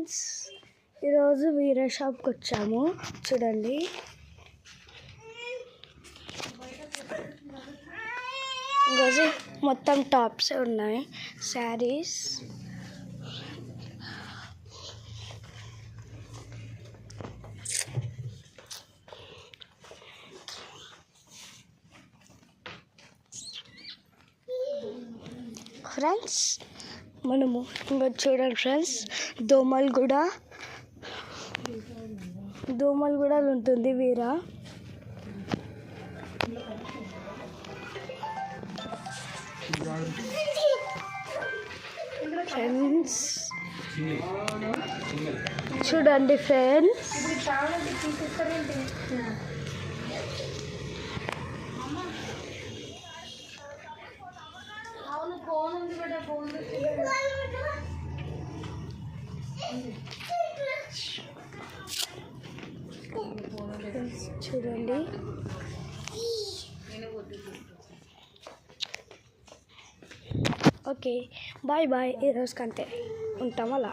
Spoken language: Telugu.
ఫ్రెండ్స్, ఈరోజు వీరే షాప్కి వచ్చాము. చూడండి, ఈరోజు మొత్తం టాప్స్ ఉన్నాయి, శారీస్. ఫ్రెండ్స్, మనము ఇంకా చూడండి ఫ్రెండ్స్, దోమలగూడలో ఉంటుంది వీరా. ఫ్రెండ్స్ చూడండి ఫ్రెండ్స్, చూడండి. Okay, bye bye. ఈరోజుకంతే ఉంటాం అలా.